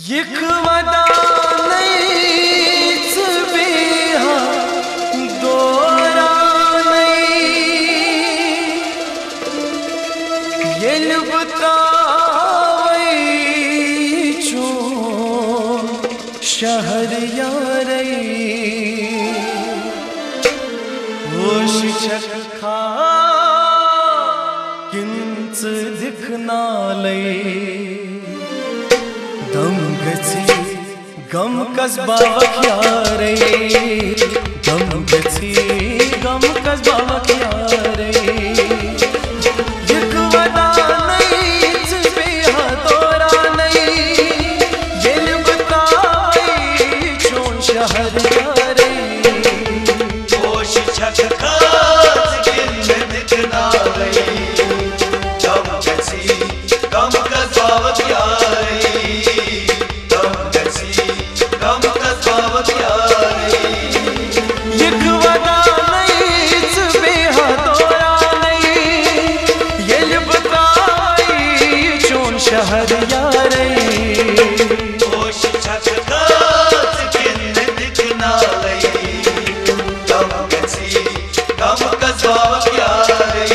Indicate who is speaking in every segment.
Speaker 1: यखवदा नैच बेहा दोरा नै येल बतावै छो शहर यारै होश छक खा किंच दिखनालै गम कसबा वख्यारे गम कसबा वख्यारे यखवदा नैच बेहा दोरा नै येल बतावै छो शहर यारे
Speaker 2: होश छक खास किंच दिखनालै गम कसबा वख्यारे
Speaker 1: यखवदा नैच बेहा दोरा नै येल बतावै छो शहर यारे
Speaker 2: होश छक खास किंच दिखनालै गम कसबा वख्यारे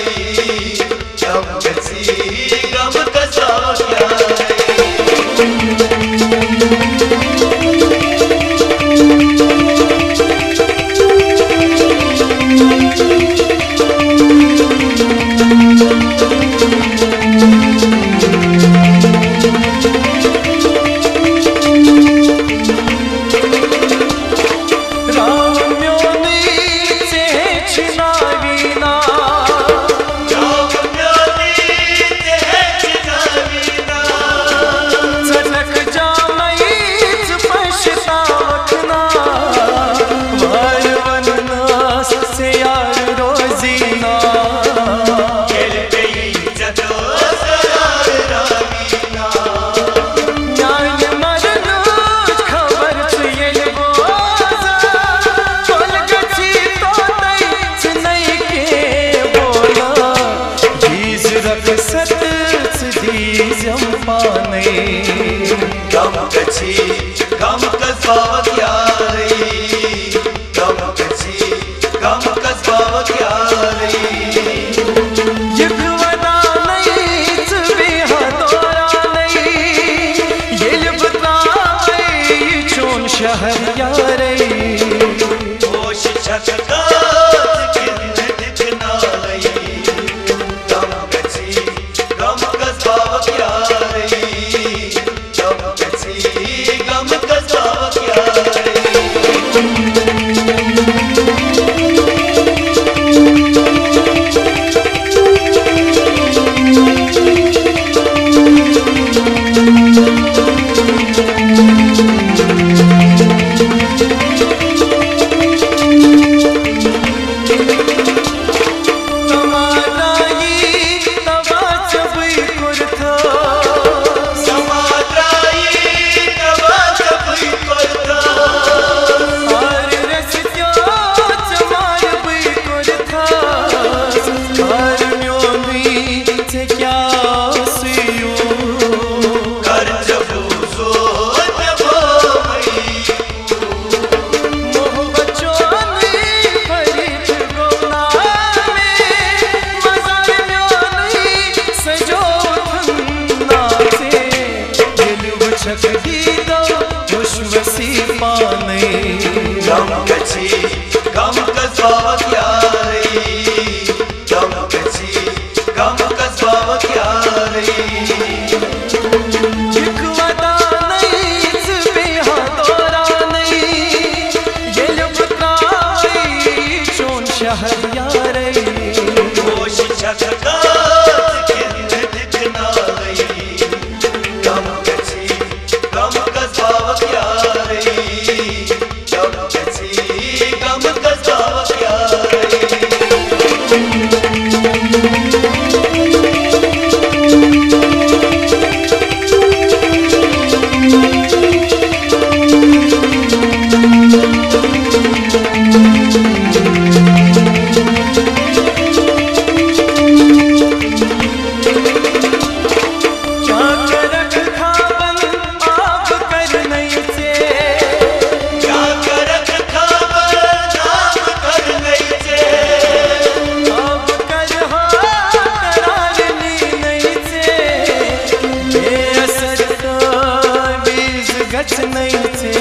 Speaker 2: गम कसबा वख्यारे गम कसबा वख्यारे गम कसबा वख्यारे
Speaker 1: यखवदा नैच बेहा दोरा नै येल बतावै छो शहर यारे
Speaker 2: होश छक खास किंच दिखनालै गम कसबा वख्यारे
Speaker 1: छच नहीं थे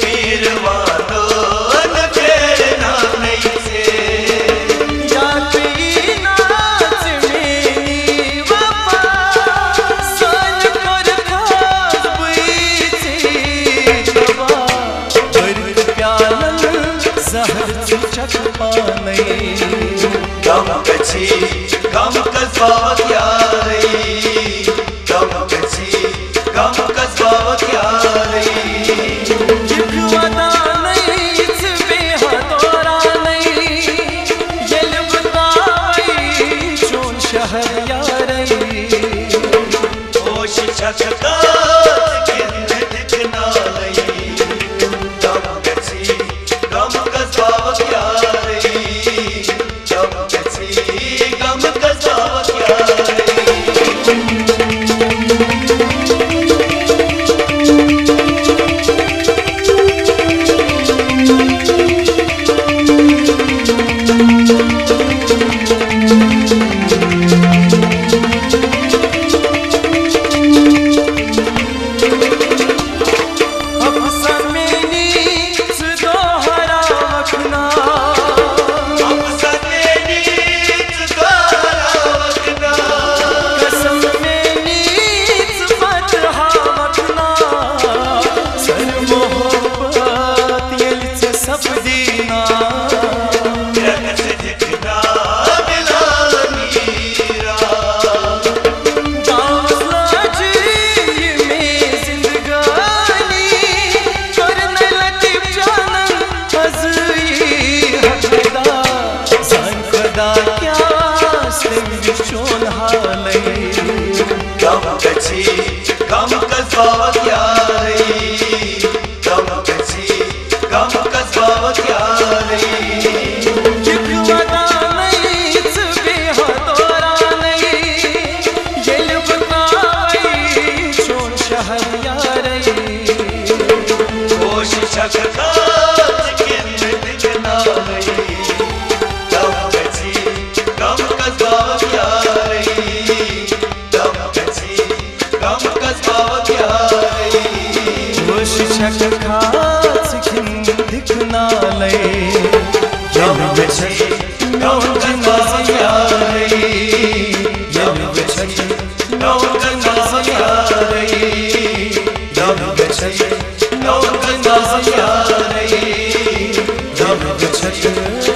Speaker 2: पीरवानो न प्रेरणा नहीं थे
Speaker 1: या कोई नाच मेरी वफा सन कर खास बुई थी तवा बर्द प्यालन जहर चख पाने
Speaker 2: गम कछी गम कसावत यारी गम कछी गम कसावत यारी
Speaker 1: वदा नहीं बेहदोरा नहीं ये बताई चोन शहर यारी
Speaker 2: होश छकता किन दिखना लई गम कछी गम कसावत यारी गम कछी गम कसावत यारी गम कछी गम कसावत यारी गम कछी गम कसावत यारी
Speaker 1: वदा नहीं बेहदोरा नहीं ये बताई चोन शहर यारी
Speaker 2: होश छकता किन दिखना लई गम कछी गम कसावत यारी गम कछी गम कसावत यारी
Speaker 1: होश छक खास खिन दिखना ले
Speaker 2: गम कछी गम कसावत यारी गम कछी गम कसावत यारी गम कछी गम कसावत यारी गम कछी